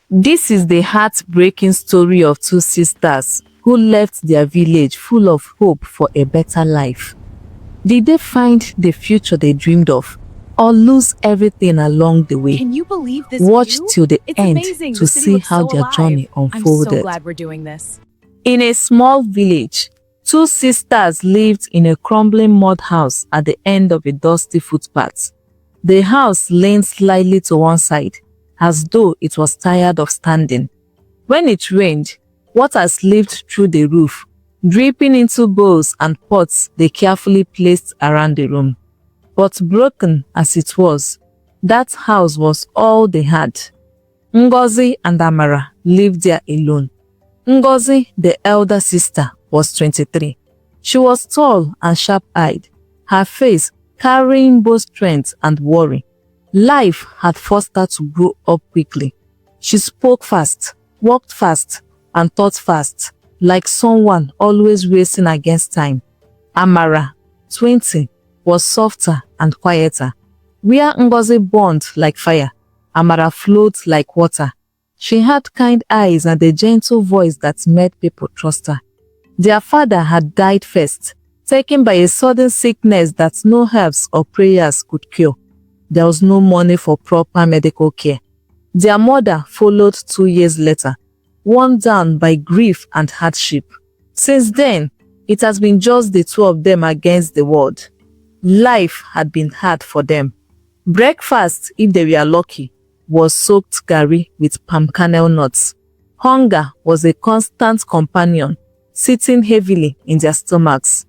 This is the heartbreaking story of two sisters who left their village full of hope for a better life. Did they find the future they dreamed of, or lose everything along the way? Can you believe this Watch view? till the It's end amazing. to The city see looks how so their alive. journey I'm so unfolded. glad we're doing this. In a small village, two sisters lived in a crumbling mud house at the end of a dusty footpath. The house leaned slightly to one side, as though it was tired of standing. When it rained, water slipped through the roof, dripping into bowls and pots they carefully placed around the room. But broken as it was, that house was all they had. Ngozi and Amara lived there alone. Ngozi, the elder sister, was 23. She was tall and sharp-eyed, her face carrying both strength and worry. Life had forced her to grow up quickly. She spoke fast, walked fast, and thought fast, like someone always racing against time. Amara, 20, was softer and quieter. Where Ngozi burned like fire, Amara flowed like water. She had kind eyes and a gentle voice that made people trust her. Their father had died first, taken by a sudden sickness that no herbs or prayers could cure. There was no money for proper medical care. Their mother followed 2 years later, worn down by grief and hardship. Since then, it has been just the two of them against the world. Life had been hard for them. Breakfast, if they were lucky, was soaked garri with palm kernel nuts. Hunger was a constant companion, sitting heavily in their stomachs.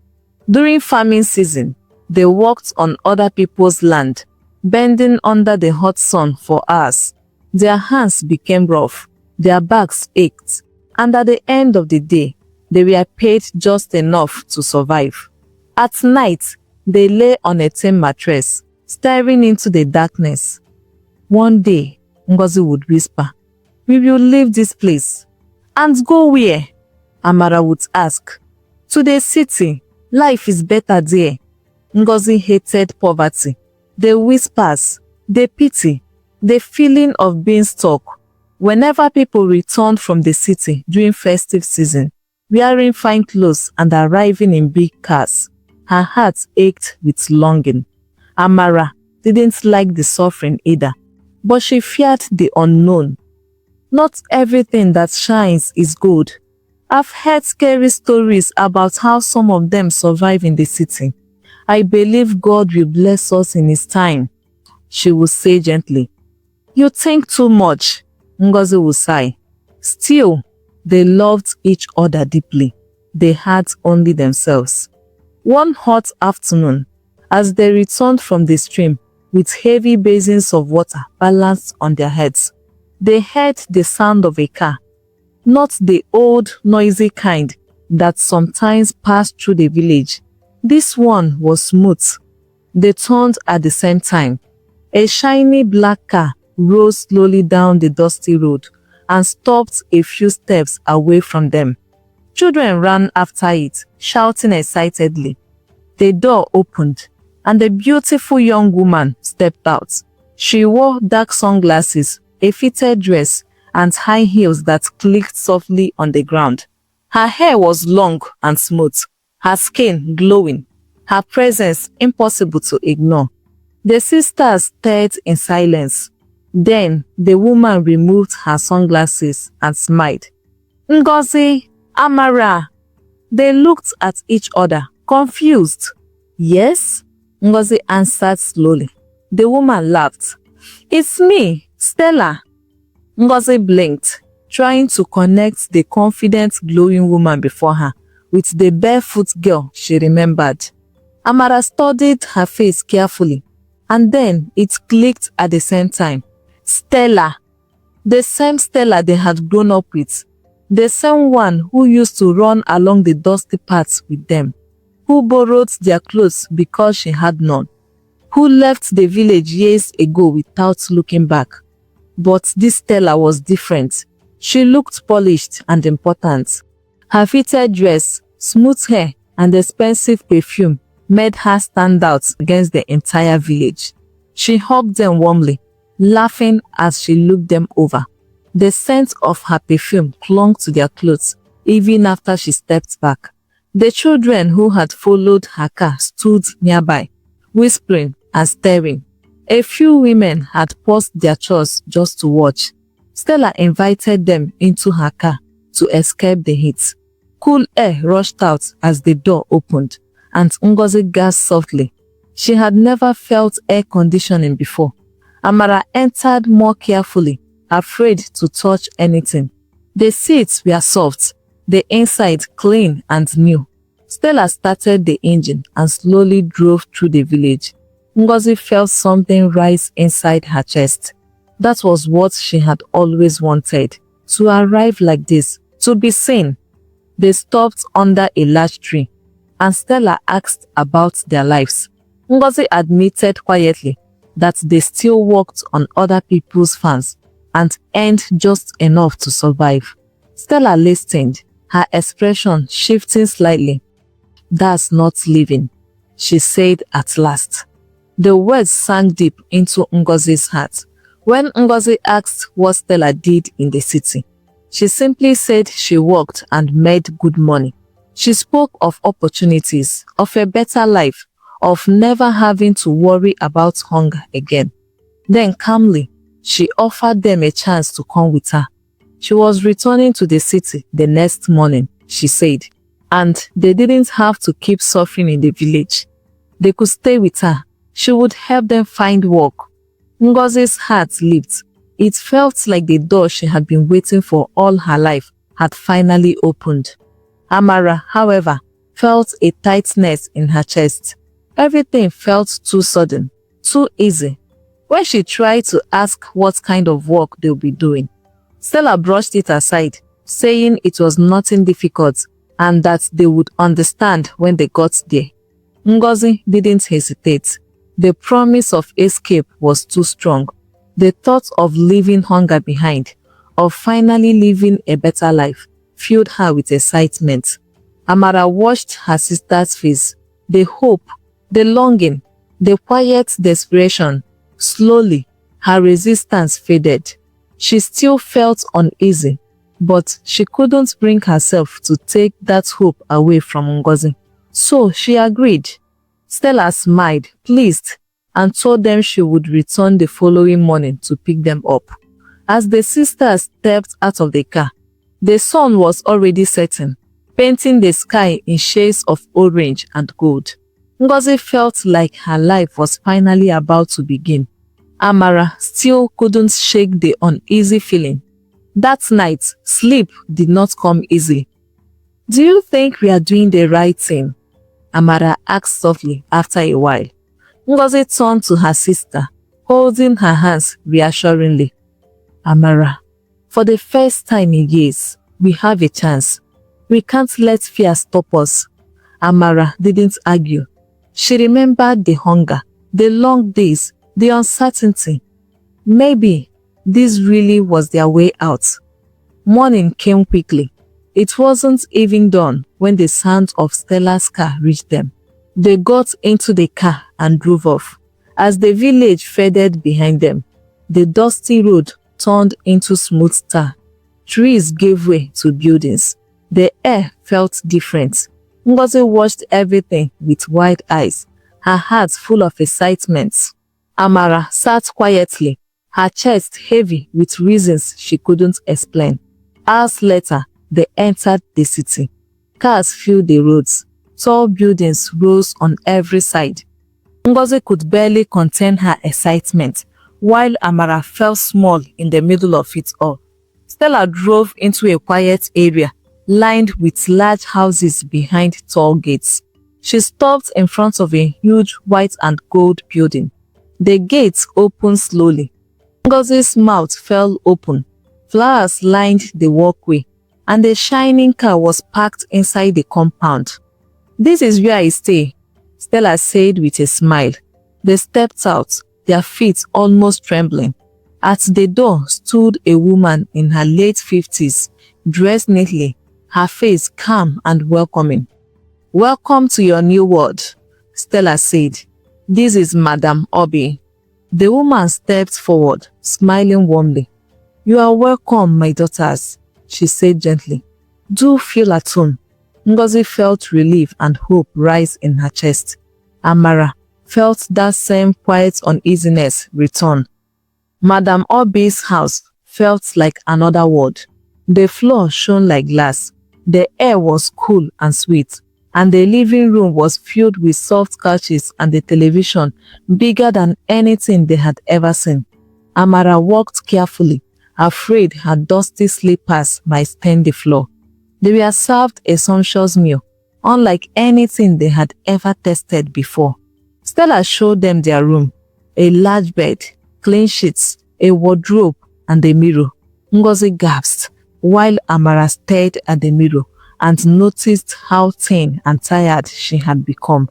During farming season, they worked on other people's land, bending under the hot sun for hours. Their hands became rough, their backs ached, and at the end of the day, they were paid just enough to survive. At night, they lay on a tin mattress, staring into the darkness. One day, Ngozi would whisper, "We will leave this place." "And go where?" Amara would ask. "To the city. Life is better there." Ngozi hated poverty, the whispers, the pity, the feeling of being stuck. Whenever people returned from the city during festive season, wearing fine clothes and arriving in big cars, her heart ached with longing. Amara didn't like the suffering either, but she feared the unknown. Not everything that shines is good. I've heard scary stories about how some of them survive in the city. I believe God will bless us in His time, she would say gently. "You think too much," Ngozi would sigh. Still, they loved each other deeply. They had only themselves. One hot afternoon, as they returned from the stream with heavy basins of water balanced on their heads, they heard the sound of a car. Not the old, noisy kind that sometimes passed through the village. This one was smooth. They turned at the same time. A shiny black car rose slowly down the dusty road and stopped a few steps away from them. Children ran after it, shouting excitedly. The door opened, and a beautiful young woman stepped out. She wore dark sunglasses, a fitted dress, and high heels that clicked softly on the ground. Her hair was long and smooth, her skin glowing, her presence impossible to ignore. The sisters stared in silence. Then the woman removed her sunglasses and smiled. "Ngozi, Amara." They looked at each other, confused. "Yes?" Ngozi answered slowly. The woman laughed. "It's me, Stella." Ngozi blinked, trying to connect the confident, glowing woman before her with the barefoot girl she remembered. Amara studied her face carefully, and then it clicked at the same time. Stella. The same Stella they had grown up with. The same one who used to run along the dusty paths with them. Who borrowed their clothes because she had none. Who left the village years ago without looking back. But this Stella was different. She looked polished and important. Her fitted dress, smooth hair, and expensive perfume made her stand out against the entire village. She hugged them warmly, laughing as she looked them over. The scent of her perfume clung to their clothes even after she stepped back. The children who had followed her car stood nearby, whispering and staring. A few women had paused their chores just to watch. Stella invited them into her car to escape the heat. Cool air rushed out as the door opened, and Ngozi gasped softly. She had never felt air conditioning before. Amara entered more carefully, afraid to touch anything. The seats were soft, the inside clean and new. Stella started the engine and slowly drove through the village. Ngozi felt something rise inside her chest. That was what she had always wanted, to arrive like this, to be seen. They stopped under a large tree, and Stella asked about their lives. Ngozi admitted quietly that they still worked on other people's farms and earned just enough to survive. Stella listened, her expression shifting slightly. "That's not living," she said at last. The words sank deep into Ngozi's heart. When Ngozi asked what Stella did in the city, she simply said she worked and made good money. She spoke of opportunities, of a better life, of never having to worry about hunger again. Then calmly, she offered them a chance to come with her. She was returning to the city the next morning, she said, and they didn't have to keep suffering in the village. They could stay with her. She would help them find work. Ngozi's heart leaped. It felt like the door she had been waiting for all her life had finally opened. Amara, however, felt a tightness in her chest. Everything felt too sudden, too easy. When she tried to ask what kind of work they'll be doing, Stella brushed it aside, saying it was nothing difficult and that they would understand when they got there. Ngozi didn't hesitate. The promise of escape was too strong. The thought of leaving hunger behind, of finally living a better life, filled her with excitement. Amara watched her sister's face, the hope, the longing, the quiet desperation. Slowly, her resistance faded. She still felt uneasy, but she couldn't bring herself to take that hope away from Ngozi. So she agreed. Stella smiled, pleased, and told them she would return the following morning to pick them up. As the sisters stepped out of the car, the sun was already setting, painting the sky in shades of orange and gold. Ngozi felt like her life was finally about to begin. Amara still couldn't shake the uneasy feeling. That night, sleep did not come easy. "Do you think we are doing the right thing?" Amara asked softly after a while. Ngozi turned to her sister, holding her hands reassuringly. "Amara, for the first time in years, we have a chance. We can't let fear stop us." Amara didn't argue. She remembered the hunger, the long days, the uncertainty. Maybe this really was their way out. Morning came quickly. It wasn't even dawn when the sound of Stella's car reached them. They got into the car and drove off. As the village faded behind them, the dusty road turned into smooth tar. Trees gave way to buildings. The air felt different. Ngozi watched everything with wide eyes, her heart full of excitement. Amara sat quietly, her chest heavy with reasons she couldn't explain. Hours later, they entered the city. Cars filled the roads. Tall buildings rose on every side. Ngozi could barely contain her excitement, while Amara felt small in the middle of it all. Stella drove into a quiet area, lined with large houses behind tall gates. She stopped in front of a huge white and gold building. The gates opened slowly. Ngozi's mouth fell open. Flowers lined the walkway, and a shining car was parked inside the compound. "This is where I stay," Stella said with a smile. They stepped out, their feet almost trembling. At the door stood a woman in her late 50s, dressed neatly, her face calm and welcoming. "Welcome to your new world," Stella said. "This is Madame Obi." The woman stepped forward, smiling warmly. "You are welcome, my daughters," she said gently. "Do feel at home." Ngozi felt relief and hope rise in her chest. Amara felt that same quiet uneasiness return. Madam Obi's house felt like another world. The floor shone like glass. The air was cool and sweet, and the living room was filled with soft couches and the television bigger than anything they had ever seen. Amara walked carefully, afraid her dusty slippers might stain the floor. They were served a sumptuous meal, unlike anything they had ever tasted before. Stella showed them their room, a large bed, clean sheets, a wardrobe, and a mirror. Ngozi gasped, while Amara stared at the mirror and noticed how thin and tired she had become.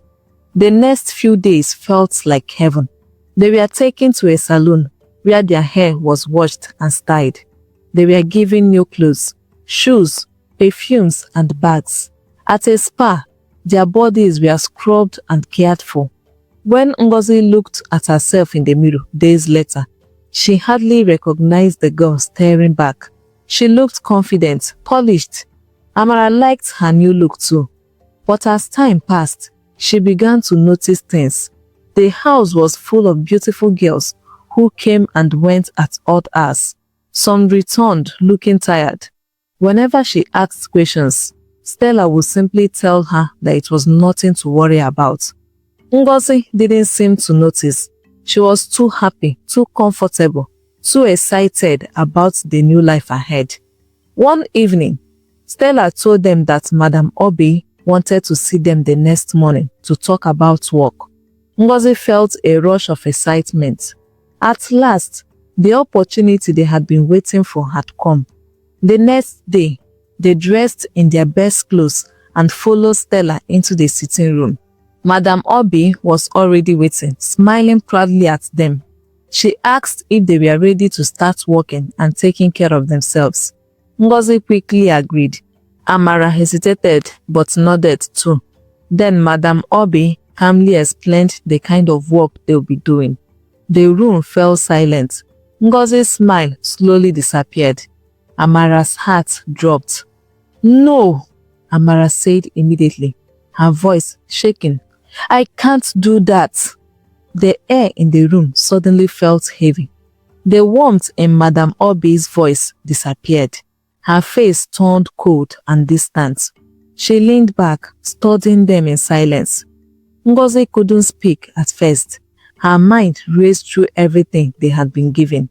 The next few days felt like heaven. They were taken to a salon where their hair was washed and styled. They were given new clothes, shoes, perfumes, and bags. At a spa, their bodies were scrubbed and cared for. When Ngozi looked at herself in the mirror days later, she hardly recognized the girl staring back. She looked confident, polished. Amara liked her new look too. But as time passed, she began to notice things. The house was full of beautiful girls who came and went at odd hours. Some returned looking tired. Whenever she asked questions, Stella would simply tell her that it was nothing to worry about. Ngozi didn't seem to notice. She was too happy, too comfortable, too excited about the new life ahead. One evening, Stella told them that Madam Obi wanted to see them the next morning to talk about work. Ngozi felt a rush of excitement. At last, the opportunity they had been waiting for had come. The next day, they dressed in their best clothes and followed Stella into the sitting room. Madam Obi was already waiting, smiling proudly at them. She asked if they were ready to start working and taking care of themselves. Ngozi quickly agreed. Amara hesitated but nodded too. Then Madam Obi calmly explained the kind of work they'll be doing. The room fell silent. Ngozi's smile slowly disappeared. Amara's heart dropped. "No," Amara said immediately, her voice shaking. "I can't do that." The air in the room suddenly felt heavy. The warmth in Madam Obi's voice disappeared. Her face turned cold and distant. She leaned back, studying them in silence. Ngozi couldn't speak at first. Her mind raced through everything they had been given.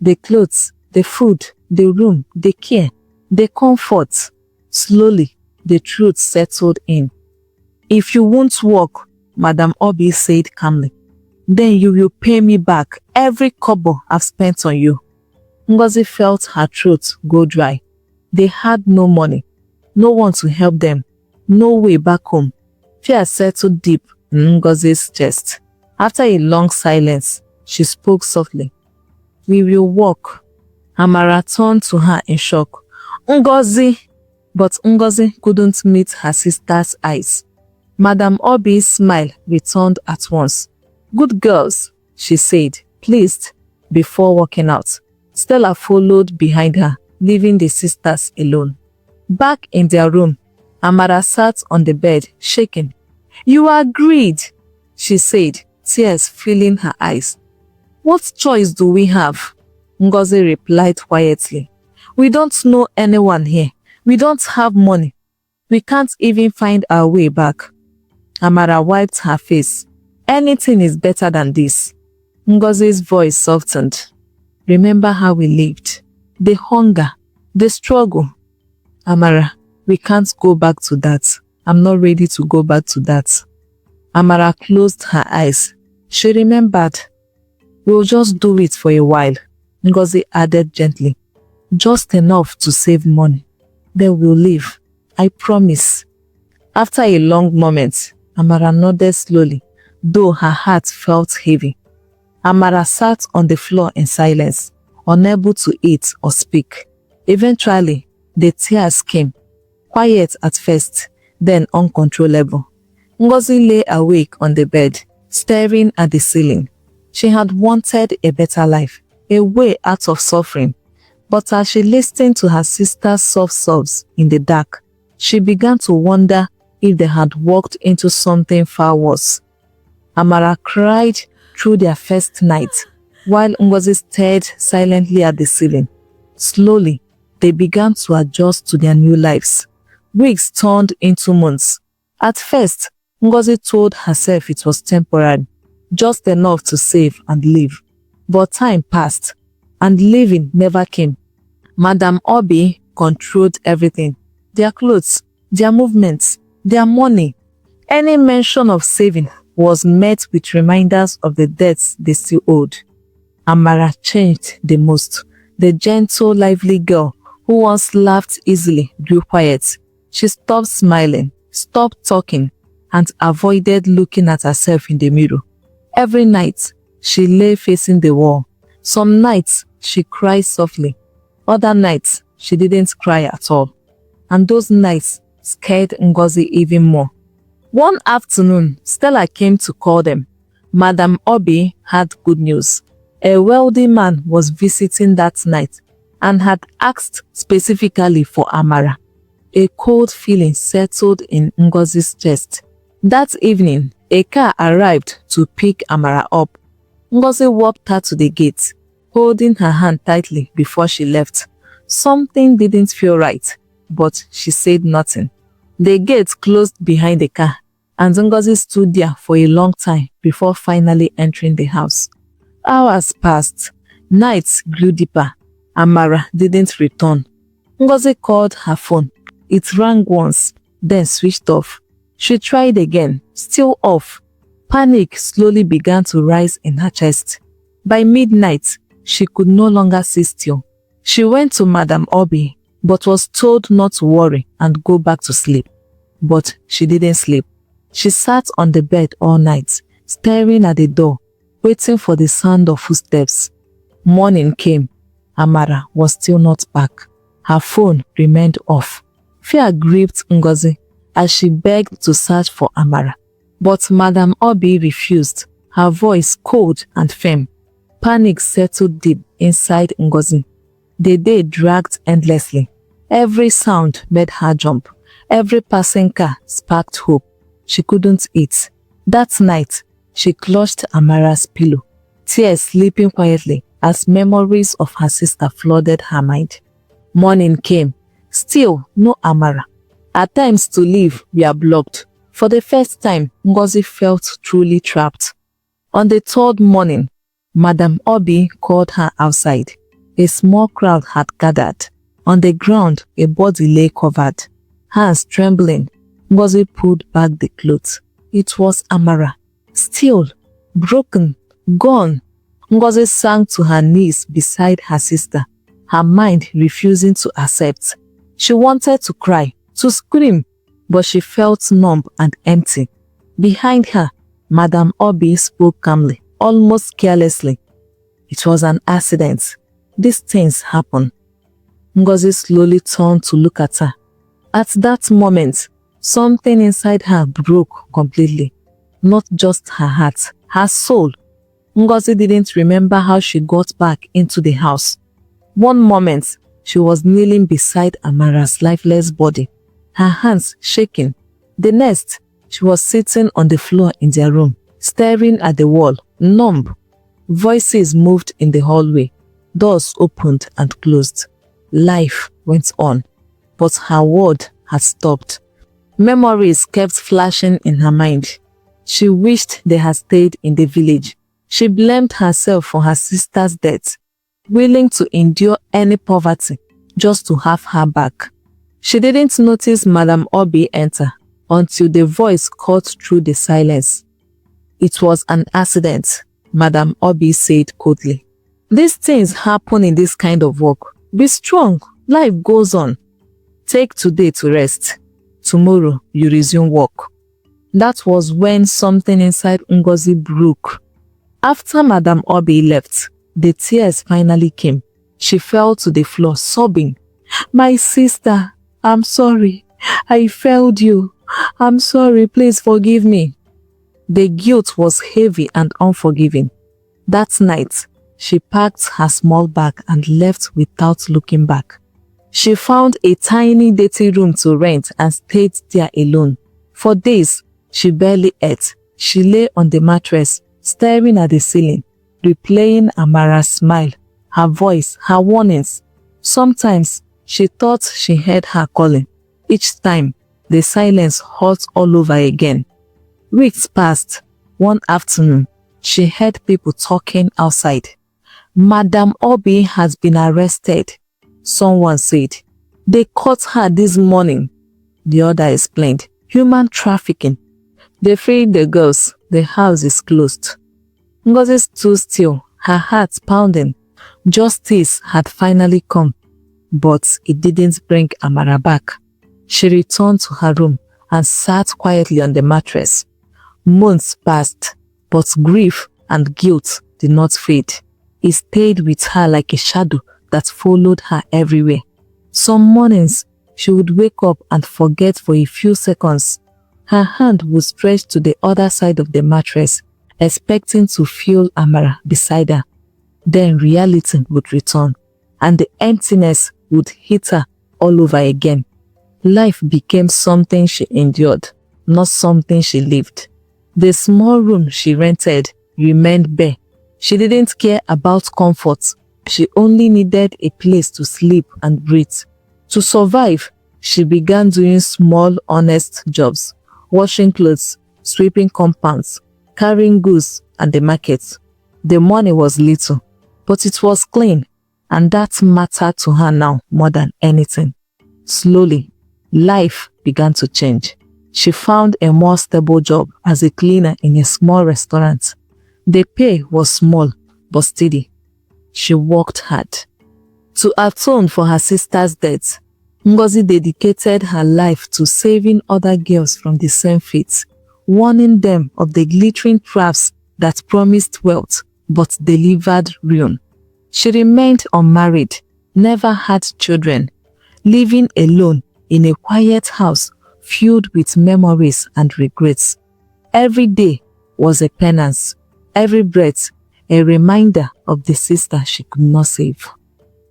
The clothes, the food, the room, the care, the comfort. Slowly, the truth settled in. "If you won't work," Madam Obi said calmly, "then you will pay me back every kobo I've spent on you." Ngozi felt her throat go dry. They had no money, no one to help them, no way back home. Fear settled deep in Ngozi's chest. After a long silence, she spoke softly. "We will work." Amara turned to her in shock. "Ngozi!" But Ngozi couldn't meet her sister's eyes. Madam Obi's smile returned at once. "Good girls," she said, pleased, before walking out. Stella followed behind her, leaving the sisters alone. Back in their room, Amara sat on the bed, shaking. "You agreed," she said, tears filling her eyes. "What choice do we have?" Ngozi replied quietly. "We don't know anyone here. We don't have money. We can't even find our way back." Amara wiped her face. "Anything is better than this." Ngozi's voice softened. "Remember how we lived. The hunger, the struggle." "Amara, we can't go back to that. I'm not ready to go back to that." Amara closed her eyes. She remembered. "We'll just do it for a while," Ngozi added gently. "Just enough to save money. Then we'll leave. I promise." After a long moment, Amara nodded slowly, though her heart felt heavy. Amara sat on the floor in silence, unable to eat or speak. Eventually, the tears came, quiet at first, then uncontrollable. Ngozi lay awake on the bed, staring at the ceiling. She had wanted a better life, a way out of suffering. But as she listened to her sister's soft sobs in the dark, she began to wonder if they had walked into something far worse. Amara cried through their first night, while Ngozi stared silently at the ceiling. Slowly, they began to adjust to their new lives. Weeks turned into months. At first, Ngozi told herself it was temporary, just enough to save and live. But time passed, and living never came. Madam Obi controlled everything. Their clothes, their movements, their money. Any mention of saving was met with reminders of the debts they still owed. Amara changed the most. The gentle, lively girl who once laughed easily grew quiet. She stopped smiling, stopped talking, and avoided looking at herself in the mirror. Every night, she lay facing the wall. Some nights, she cried softly. Other nights, she didn't cry at all. And those nights scared Ngozi even more. One afternoon, Stella came to call them. Madam Obi had good news. A wealthy man was visiting that night and had asked specifically for Amara. A cold feeling settled in Ngozi's chest. That evening, a car arrived to pick Amara up. Ngozi walked her to the gate, holding her hand tightly before she left. Something didn't feel right, but she said nothing. The gate closed behind the car, and Ngozi stood there for a long time before finally entering the house. Hours passed. Nights grew deeper. Amara didn't return. Ngozi called her phone. It rang once, then switched off. She tried again, still off. Panic slowly began to rise in her chest. By midnight, she could no longer sit still. She went to Madam Obi, but was told not to worry and go back to sleep. But she didn't sleep. She sat on the bed all night, staring at the door, waiting for the sound of footsteps. Morning came. Amara was still not back. Her phone remained off. Fear gripped Ngozi as she begged to search for Amara. But Madam Obi refused, her voice cold and firm. Panic settled deep inside Ngozi. The day dragged endlessly. Every sound made her jump. Every passing car sparked hope. She couldn't eat. That night, she clutched Amara's pillow, tears slipping quietly as memories of her sister flooded her mind. Morning came. Still, no Amara. Her times to leave were blocked. For the first time, Ngozi felt truly trapped. On the third morning, Madam Obi called her outside. A small crowd had gathered. On the ground, a body lay covered. Hands trembling, Ngozi pulled back the clothes. It was Amara. Still, broken, gone. Ngozi sank to her knees beside her sister, her mind refusing to accept. She wanted to cry, to scream, but she felt numb and empty. Behind her, Madam Obi spoke calmly, almost carelessly. It was an accident. These things happen. Ngozi slowly turned to look at her. At that moment, something inside her broke completely. Not just her heart, her soul. Ngozi didn't remember how she got back into the house. One moment, she was kneeling beside Amara's lifeless body, her hands shaking. The next, she was sitting on the floor in their room, staring at the wall, numb. Voices moved in the hallway. Doors opened and closed. Life went on, but her world had stopped. Memories kept flashing in her mind. She wished they had stayed in the village. She blamed herself for her sister's death, willing to endure any poverty just to have her back. She didn't notice Madam Obi enter until the voice cut through the silence. It was an accident, Madam Obi said coldly. These things happen in this kind of work. Be strong. Life goes on. Take today to rest. Tomorrow you resume work. That was when something inside Ngozi broke. After Madam Obi left, the tears finally came. She fell to the floor sobbing. My sister, I'm sorry. I failed you. I'm sorry. Please forgive me. The guilt was heavy and unforgiving. That night, She packed her small bag and left without looking back. She found a tiny dirty room to rent and stayed there alone. For days, she barely ate. She lay on the mattress, staring at the ceiling, replaying Amara's smile, her voice, her warnings. Sometimes, she thought she heard her calling. Each time, the silence hurt all over again. Weeks passed. One afternoon, she heard people talking outside. Madam Obi has been arrested, someone said. They caught her this morning. The other explained. Human trafficking. They freed the girls. The house is closed. Ngozi stood still, her heart pounding. Justice had finally come, but it didn't bring Amara back. She returned to her room and sat quietly on the mattress. Months passed, but grief and guilt did not fade. It stayed with her like a shadow that followed her everywhere. Some mornings, she would wake up and forget for a few seconds. Her hand would stretch to the other side of the mattress, expecting to feel Amara beside her. Then reality would return, and the emptiness would hit her all over again. Life became something she endured, not something she lived. The small room she rented remained bare. She didn't care about comfort. She only needed a place to sleep and breathe. To survive, she began doing small, honest jobs, washing clothes, sweeping compounds, carrying goods at the market. The money was little, but it was clean, and that mattered to her now more than anything. Slowly, life began to change. She found a more stable job as a cleaner in a small restaurant. The pay was small, but steady. She worked hard. To atone for her sister's death, Ngozi dedicated her life to saving other girls from the same fate, warning them of the glittering traps that promised wealth but delivered ruin. She remained unmarried, never had children, living alone in a quiet house filled with memories and regrets. Every day was a penance, every breath a reminder of the sister she could not save.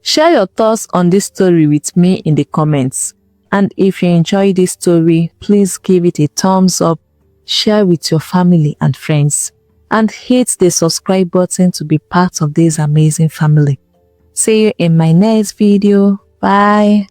Share your thoughts on this story with me in the comments. And if you enjoyed this story, please give it a thumbs up, share with your family and friends, and hit the subscribe button to be part of this amazing family. See you in my next video. Bye.